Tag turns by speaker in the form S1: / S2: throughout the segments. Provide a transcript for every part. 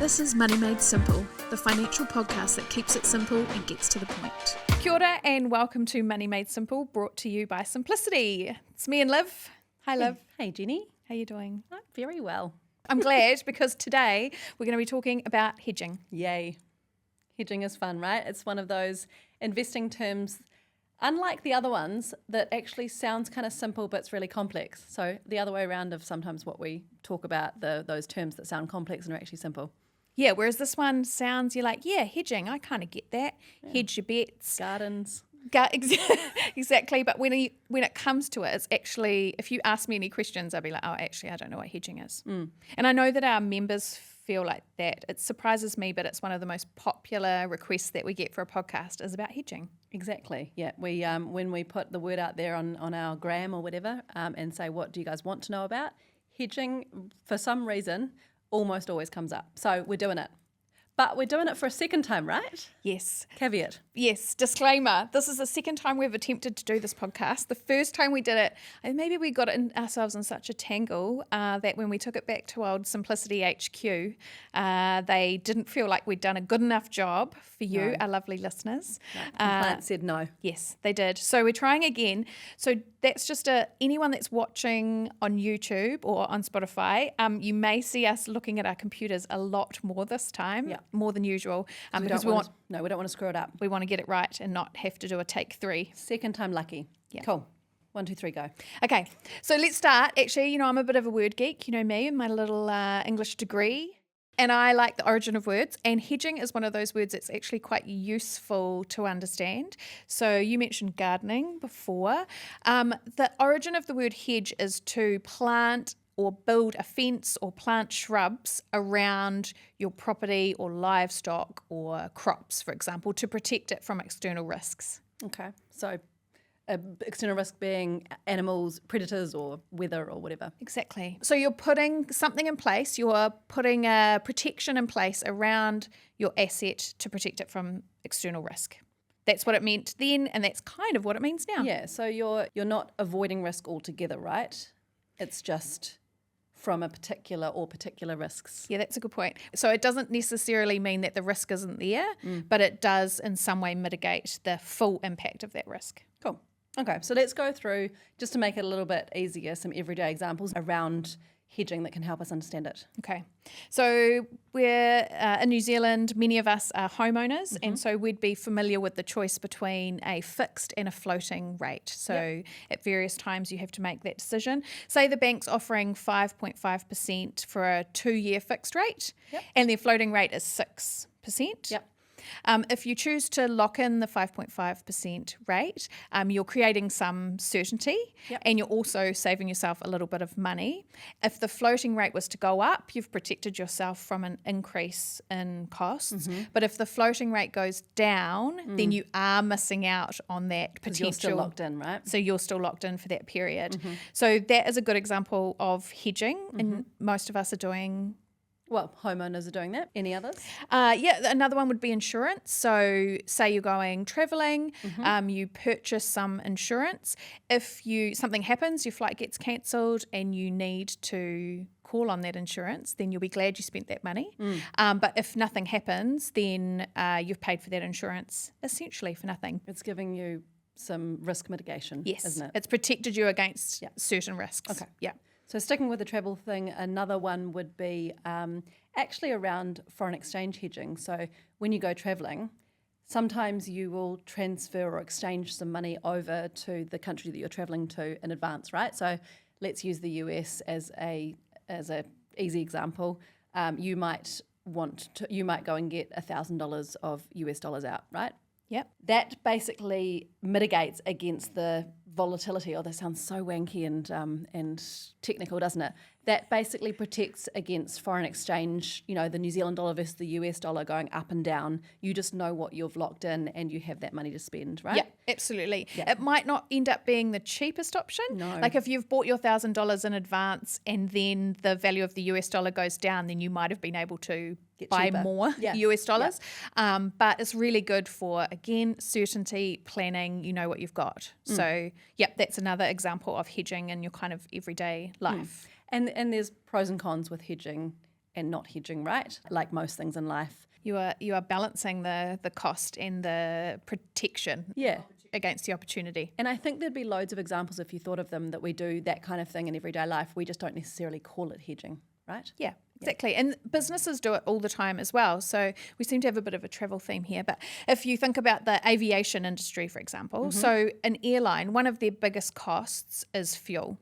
S1: This is Money Made Simple, the financial podcast that keeps it simple and gets to the point.
S2: Kia ora and welcome to Money Made Simple, brought to you by Simplicity. It's me and Liv. Hi, Liv.
S3: Hey, Jenny.
S2: How you doing?
S3: I'm very well.
S2: I'm glad because today we're going to be talking about hedging.
S3: Yay. Hedging is fun, right? It's one of those investing terms, unlike the other ones, that actually sounds kind of simple but it's really complex. So the other way around of sometimes what we talk about, those terms that sound complex and are actually simple.
S2: Yeah, whereas this one sounds, you're like, yeah, hedging, I kind of get that. Yeah. Hedge your bets.
S3: Gardens.
S2: Exactly, but when it comes to it, it's actually, if you ask me any questions, I'll be like, oh, actually, I don't know what hedging is. And I know that our members feel like that. It surprises me, but it's one of the most popular requests that we get for a podcast is about hedging.
S3: Exactly, yeah. We when we put the word out there on our gram or whatever and say, what do you guys want to know about? Hedging, for some reason, almost always comes up. So we're doing it. But we're doing it for a second time, right?
S2: Yes.
S3: Caveat.
S2: Yes. Disclaimer. This is the second time we've attempted to do this podcast. The first time we did it, maybe we got ourselves in such a tangle that when we took it back to old Simplicity HQ, they didn't feel like we'd done a good enough job for you, our lovely listeners.
S3: No, the compliance said no.
S2: Yes, they did. So we're trying again. So that's just anyone that's watching on YouTube or on Spotify, you may see us looking at our computers a lot more this time, more than usual, because we don't want to
S3: screw it up.
S2: We want to get it right and not have to do a take 3.
S3: Second time lucky.
S2: Yeah.
S3: Cool. 1, 2, 3, go.
S2: Okay, so let's start. Actually, I'm a bit of a word geek, me and my little English degree. And I like the origin of words, and hedging is one of those words that's actually quite useful to understand. So you mentioned gardening before. The origin of the word hedge is to plant or build a fence or plant shrubs around your property or livestock or crops, for example, to protect it from external risks.
S3: Okay, so external risk being animals, predators, or weather or whatever.
S2: Exactly. So you're putting something in place, you're putting a protection in place around your asset to protect it from external risk. That's what it meant then, and that's kind of what it means now.
S3: Yeah, so you're not avoiding risk altogether, right? It's just from a particular risks.
S2: Yeah, that's a good point. So it doesn't necessarily mean that the risk isn't there, but it does in some way mitigate the full impact of that risk.
S3: Cool. Okay, so let's go through, just to make it a little bit easier, some everyday examples around hedging that can help us understand it.
S2: Okay, so we're in New Zealand, many of us are homeowners, and so we'd be familiar with the choice between a fixed and a floating rate. So at various times you have to make that decision. Say the bank's offering 5.5% for a 2-year fixed rate, and their floating rate is 6%.
S3: Yep.
S2: If you choose to lock in the 5.5% rate, you're creating some certainty and you're also saving yourself a little bit of money. If the floating rate was to go up, you've protected yourself from an increase in costs. But if the floating rate goes down, then you are missing out on that potential.
S3: You're still locked in, right?
S2: So you're still locked in for that period. So that is a good example of hedging, and most of us are doing.
S3: Well, homeowners are doing that. Any others?
S2: Another one would be insurance. So say you're going travelling, you purchase some insurance. If something happens, your flight gets cancelled and you need to call on that insurance, then you'll be glad you spent that money. But if nothing happens, then you've paid for that insurance essentially for nothing.
S3: It's giving you some risk mitigation, isn't it?
S2: It's protected you against certain risks.
S3: Okay.
S2: Yeah.
S3: So sticking with the travel thing, another one would be actually around foreign exchange hedging. So when you go travelling, sometimes you will transfer or exchange some money over to the country that you're travelling to in advance, right? So let's use the US as a easy example. You might go and get $1,000 of US dollars out, right?
S2: Yep.
S3: That basically mitigates against the volatility. Oh, that sounds so wanky and technical, doesn't it? That basically protects against foreign exchange, the New Zealand dollar versus the US dollar going up and down. You just know what you've locked in and you have that money to spend, right?
S2: Yeah, absolutely. Yeah. It might not end up being the cheapest option.
S3: No.
S2: Like if you've bought your $1,000 in advance and then the value of the US dollar goes down, then you might have been able to buy more US dollars. But it's really good for, again, certainty, planning, you know what you've got. So, that's another example of hedging in your kind of everyday life.
S3: And there's pros and cons with hedging. and not hedging, right? Like most things in life.
S2: You are balancing the cost and the protection
S3: Yeah.
S2: against the opportunity.
S3: And I think there'd be loads of examples if you thought of them that we do that kind of thing in everyday life. We just don't necessarily call it hedging, right?
S2: Yeah, exactly. And businesses do it all the time as well. So we seem to have a bit of a travel theme here. But if you think about the aviation industry, for example, so an airline, one of their biggest costs is fuel.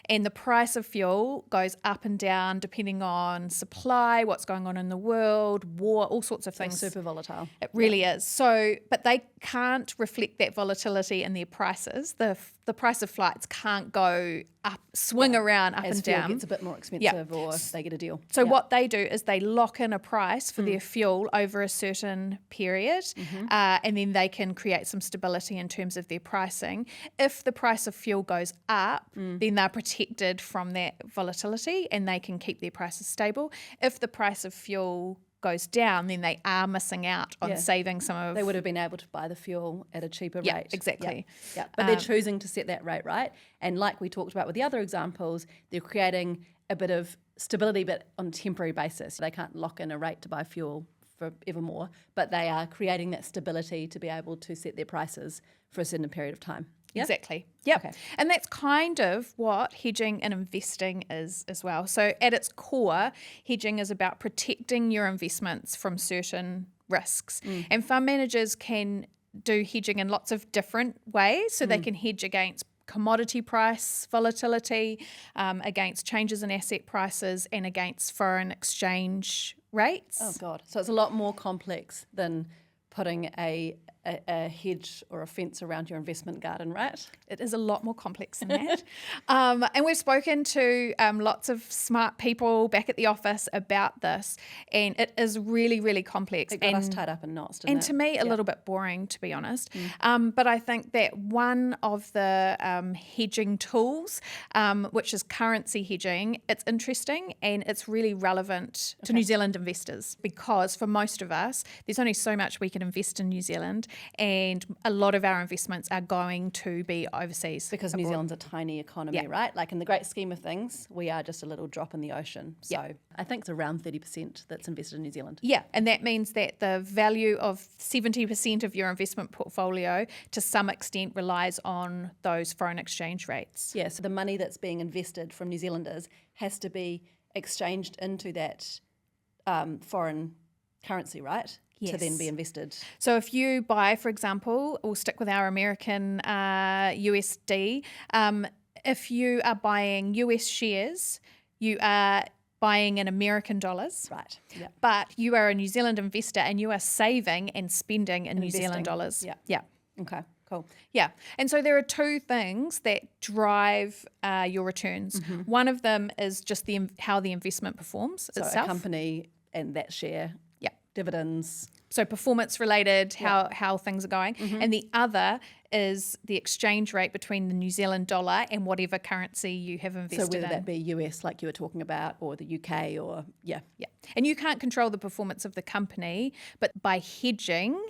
S2: And the price of fuel goes up and down depending on supply, what's going on in the world, war, all sorts of things.
S3: Super volatile.
S2: It really is. So, but they can't reflect that volatility in their prices. The price of flights can't go up, swing around up
S3: As
S2: and
S3: fuel
S2: down.
S3: gets a bit more expensive or they get a deal.
S2: So what they do is they lock in a price for their fuel over a certain period, and then they can create some stability in terms of their pricing. If the price of fuel goes up, then they're protected from that volatility and they can keep their prices stable. If the price of fuel goes down, then they are missing out on saving some of...
S3: They would have been able to buy the fuel at a cheaper rate.
S2: Exactly.
S3: Yeah. But they're choosing to set that rate, right? And like we talked about with the other examples, they're creating a bit of stability, but on a temporary basis. They can't lock in a rate to buy fuel forevermore, but they are creating that stability to be able to set their prices for a certain period of time. Yeah?
S2: Exactly. Yep.
S3: Okay.
S2: And that's kind of what hedging and investing is as well. So at its core, hedging is about protecting your investments from certain risks. And fund managers can do hedging in lots of different ways. So they can hedge against commodity price volatility, against changes in asset prices, and against foreign exchange rates.
S3: Oh, God. So it's a lot more complex than putting a hedge or a fence around your investment garden, right?
S2: It is a lot more complex than that. And we've spoken to lots of smart people back at the office about this, and it is really, really complex.
S3: It got us tied up in knots, didn't
S2: And
S3: it?
S2: to me, a little bit boring, to be honest. But I think that one of the hedging tools, which is currency hedging, it's interesting and it's really relevant to New Zealand investors, because for most of us, there's only so much we can invest in New Zealand, and a lot of our investments are going to be overseas.
S3: Because New Zealand's a tiny economy, right? Like in the great scheme of things, we are just a little drop in the ocean. So I think it's around 30% that's invested in New Zealand.
S2: Yeah, and that means that the value of 70% of your investment portfolio to some extent relies on those foreign exchange rates.
S3: Yeah, so the money that's being invested from New Zealanders has to be exchanged into that foreign currency, right? To then be invested.
S2: So if you buy, for example, we'll stick with our American USD, if you are buying US shares, you are buying in American dollars.
S3: Right. Yeah.
S2: But you are a New Zealand investor and you are saving and spending in New Zealand dollars.
S3: Yeah.
S2: Yeah.
S3: Okay, cool.
S2: Yeah. And so there are two things that drive your returns. One of them is just how the investment performs itself.
S3: A company and that share. Dividends.
S2: So performance related, how things are going. And the other is the exchange rate between the New Zealand dollar and whatever currency you have invested in.
S3: So whether that be US like you were talking about, or the UK, or Yeah.
S2: And you can't control the performance of the company, but by hedging,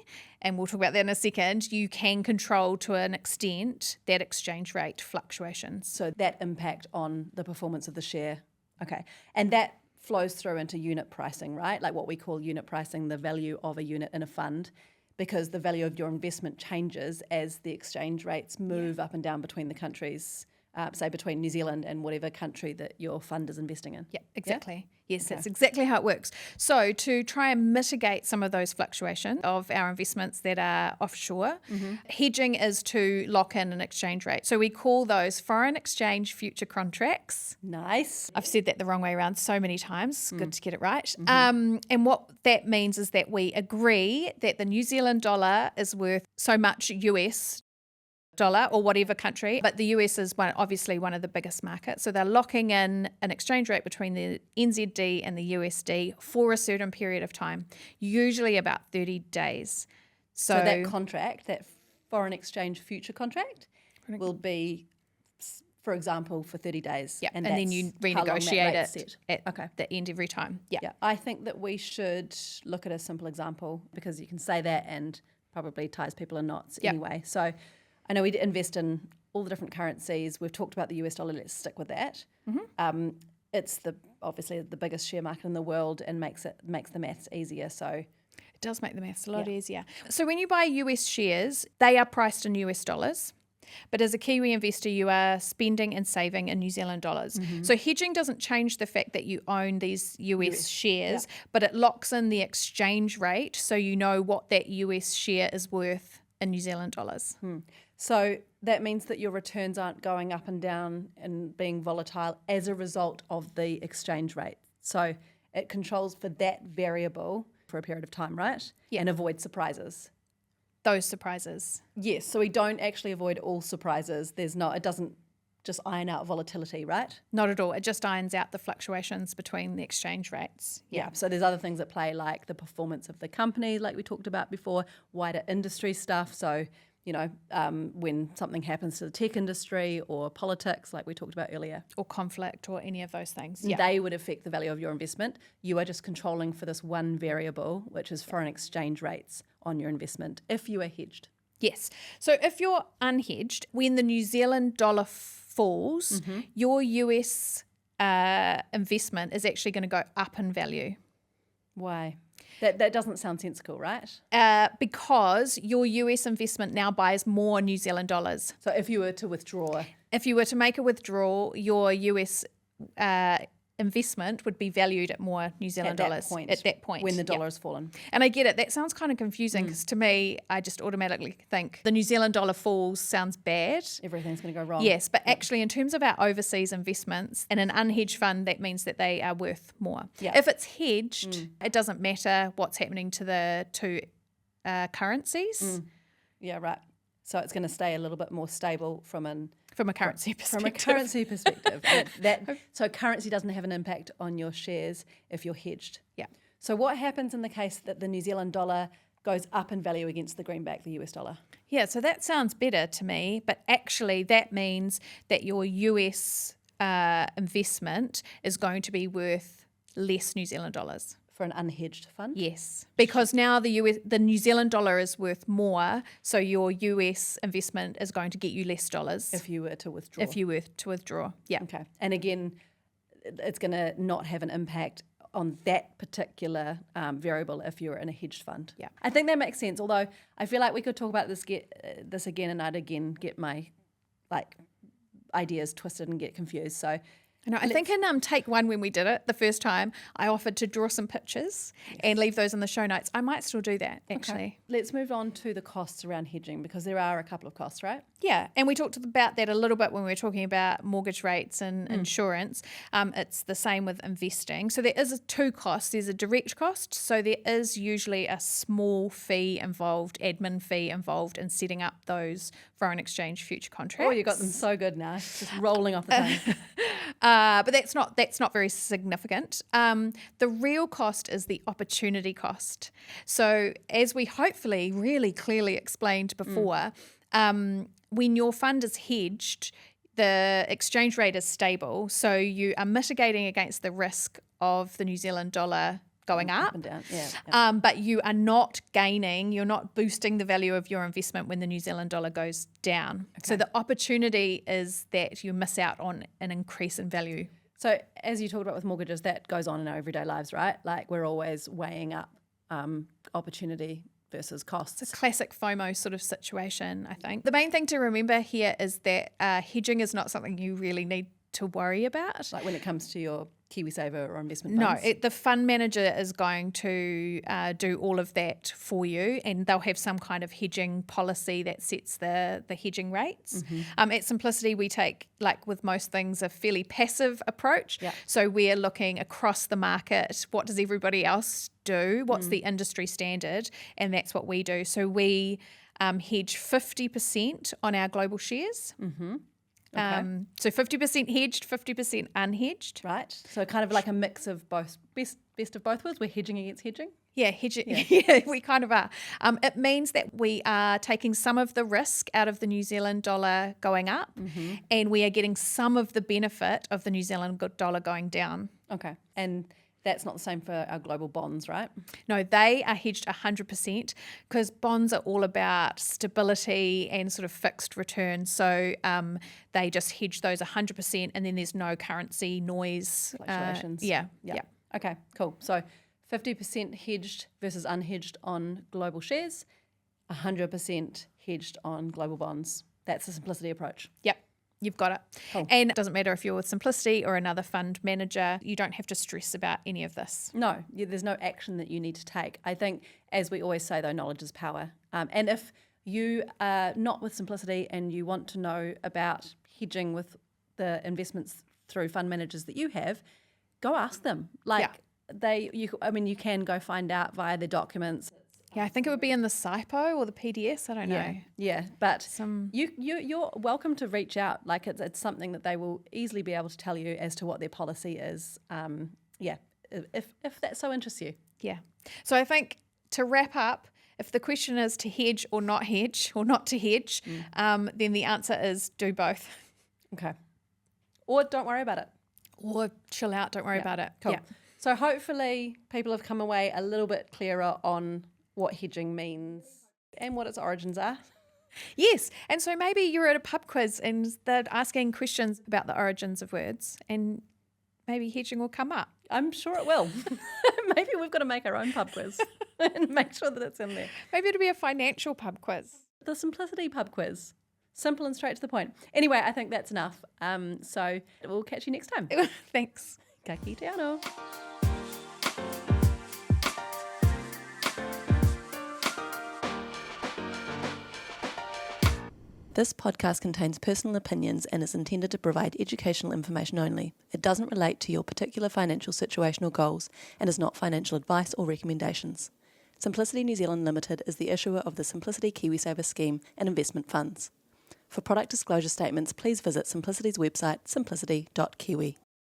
S2: and we'll talk about that in a second, you can control to an extent that exchange rate fluctuations.
S3: So that impact on the performance of the share. Okay. And that flows through into unit pricing, right? Like what we call unit pricing, the value of a unit in a fund, because the value of your investment changes as the exchange rates move up and down between the countries, say between New Zealand and whatever country that your fund is investing in.
S2: Yeah, exactly. Yes, that's exactly how it works. So to try and mitigate some of those fluctuations of our investments that are offshore, hedging is to lock in an exchange rate. So we call those foreign exchange future contracts.
S3: Nice.
S2: I've said that the wrong way around so many times. Good to get it right. And what that means is that we agree that the New Zealand dollar is worth so much US dollar or whatever country, but the US is obviously one of the biggest markets. So they're locking in an exchange rate between the NZD and the USD for a certain period of time, usually about 30 days. So
S3: that contract, that foreign exchange future contract, will be, for example, for 30 days.
S2: Yeah, and then you
S3: how long that
S2: renegotiate
S3: rate's
S2: it
S3: set.
S2: at the end every time. Yeah.
S3: I think that we should look at a simple example, because you can say that and probably ties people in knots anyway. So I know we invest in all the different currencies. We've talked about the US dollar. Let's stick with that. it's obviously the biggest share market in the world and makes the maths easier. So
S2: It does make the maths a lot easier. So when you buy US shares, they are priced in US dollars. But as a Kiwi investor, you are spending and saving in New Zealand dollars. So hedging doesn't change the fact that you own these US shares, but it locks in the exchange rate so you know what that US share is worth in New Zealand dollars.
S3: So that means that your returns aren't going up and down and being volatile as a result of the exchange rate. So it controls for that variable for a period of time, right?
S2: Yeah.
S3: And avoids surprises.
S2: Those surprises.
S3: Yes, so we don't actually avoid all surprises. It doesn't just iron out volatility, right?
S2: Not at all. It just irons out the fluctuations between the exchange rates.
S3: Yeah. So there's other things at play, like the performance of the company, like we talked about before, wider industry stuff. So, when something happens to the tech industry or politics, like we talked about earlier,
S2: Or conflict or any of those things.
S3: they would affect the value of your investment. You are just controlling for this one variable, which is foreign exchange rates on your investment if you are hedged.
S2: Yes. So if you're unhedged, when the New Zealand dollar falls, your US investment is actually going to go up in value.
S3: Why? That doesn't sound sensical, right?
S2: Because your US investment now buys more New Zealand dollars.
S3: So if you were to withdraw,
S2: If you were to make a withdrawal, your US investment would be valued at more New Zealand dollars at that point.
S3: When the dollar has fallen.
S2: And I get it. That sounds kind of confusing because to me, I just automatically think the New Zealand dollar falls sounds bad.
S3: Everything's going to go wrong.
S2: Yes, but actually in terms of our overseas investments, in an unhedged fund, that means that they are worth more.
S3: Yeah.
S2: If it's hedged, it doesn't matter what's happening to the two currencies.
S3: Yeah, right. So it's going to stay a little bit more stable from a
S2: currency perspective.
S3: From a currency perspective. So currency doesn't have an impact on your shares if you're hedged.
S2: Yeah.
S3: So what happens in the case that the New Zealand dollar goes up in value against the greenback, the US dollar?
S2: Yeah, so that sounds better to me, but actually that means that your US investment is going to be worth less New Zealand dollars.
S3: For an unhedged fund?
S2: Yes, because now the New Zealand dollar is worth more, so your US investment is going to get you less dollars
S3: If you were to withdraw.
S2: Yeah.
S3: Okay. And again, it's going to not have an impact on that particular variable if you're in a hedged fund.
S2: Yeah.
S3: I think that makes sense, although I feel like we could talk about this again and I'd again get my ideas twisted and get confused. So
S2: I think in take one when we did it the first time, I offered to draw some pictures and leave those in the show notes. I might still do that, actually.
S3: Okay. Let's move on to the costs around hedging because there are a couple of costs, right?
S2: Yeah, and we talked about that a little bit when we were talking about mortgage rates and insurance. It's the same with investing. So there is two costs. There's a direct cost. So there is usually a small fee involved, admin fee involved in setting up those foreign exchange future contracts.
S3: Oh, you got them so good now. It's just rolling off the tongue.
S2: But that's not very significant. The real cost is the opportunity cost. So as we hopefully really clearly explained before, when your fund is hedged, the exchange rate is stable. So you are mitigating against the risk of the New Zealand dollar going up
S3: and down. Yeah.
S2: but you are not gaining, you're not boosting the value of your investment when the New Zealand dollar goes down. Okay. So the opportunity is that you miss out on an increase in value.
S3: So as you talked about with mortgages, that goes on in our everyday lives, right? Like we're always weighing up opportunity versus costs.
S2: It's a classic FOMO sort of situation, I think. The main thing to remember here is that hedging is not something you really need to worry about.
S3: Like when it comes to your KiwiSaver or investment funds?
S2: No, the fund manager is going to do all of that for you, and they'll have some kind of hedging policy that sets the hedging rates. At Simplicity, we take, like with most things, a fairly passive approach.
S3: Yeah.
S2: So we're looking across the market. What does everybody else do? What's the industry standard? And that's what we do. So we hedge 50% on our global shares.
S3: Okay.
S2: So 50% hedged, 50% unhedged.
S3: Right. So kind of like a mix of both, best of both worlds. We're hedging against hedging.
S2: Yeah, hedging. Yeah, we kind of are. It means that we are taking some of the risk out of the New Zealand dollar going up, and we are getting some of the benefit of the New Zealand dollar going down.
S3: Okay. And That's not the same for our global bonds, right?
S2: No, they are hedged 100% because bonds are all about stability and sort of fixed returns. So they just hedge those 100% and then there's no currency noise.
S3: Fluctuations.
S2: Yeah.
S3: Okay, cool. So 50% hedged versus unhedged on global shares, 100% hedged on global bonds. That's the simplicity approach.
S2: Yep. You've got it.
S3: Cool.
S2: And it doesn't matter if you're with Simplicity or another fund manager, you don't have to stress about any of this.
S3: No, there's no action that you need to take. I think, as we always say, though, knowledge is power. And if you are not with Simplicity and you want to know about hedging with the investments through fund managers that you have, go ask them. You can go find out via their documents.
S2: Yeah, I think it would be in the SIPO or the PDS. I don't know.
S3: Yeah, but you're welcome to reach out. Like it's something that they will easily be able to tell you as to what their policy is. If that so interests you.
S2: Yeah. So I think to wrap up, if the question is to hedge or not to hedge, then the answer is do both.
S3: Okay. Or don't worry about it.
S2: Or chill out, don't worry about it.
S3: Cool.
S2: Yeah.
S3: So hopefully people have come away a little bit clearer on what hedging means and what its origins are.
S2: Yes. And so maybe you're at a pub quiz and they're asking questions about the origins of words and maybe hedging will come up.
S3: I'm sure it will. Maybe we've got to make our own pub quiz and make sure that it's in there.
S2: Maybe it'll be a financial pub quiz.
S3: The Simplicity pub quiz. Simple and straight to the point. Anyway, I think that's enough. So we'll catch you next time.
S2: Thanks.
S3: Ka kite anō. This podcast contains personal opinions and is intended to provide educational information only. It doesn't relate to your particular financial situation or goals and is not financial advice or recommendations. Simplicity New Zealand Limited is the issuer of the Simplicity KiwiSaver scheme and investment funds. For product disclosure statements, please visit Simplicity's website simplicity.kiwi.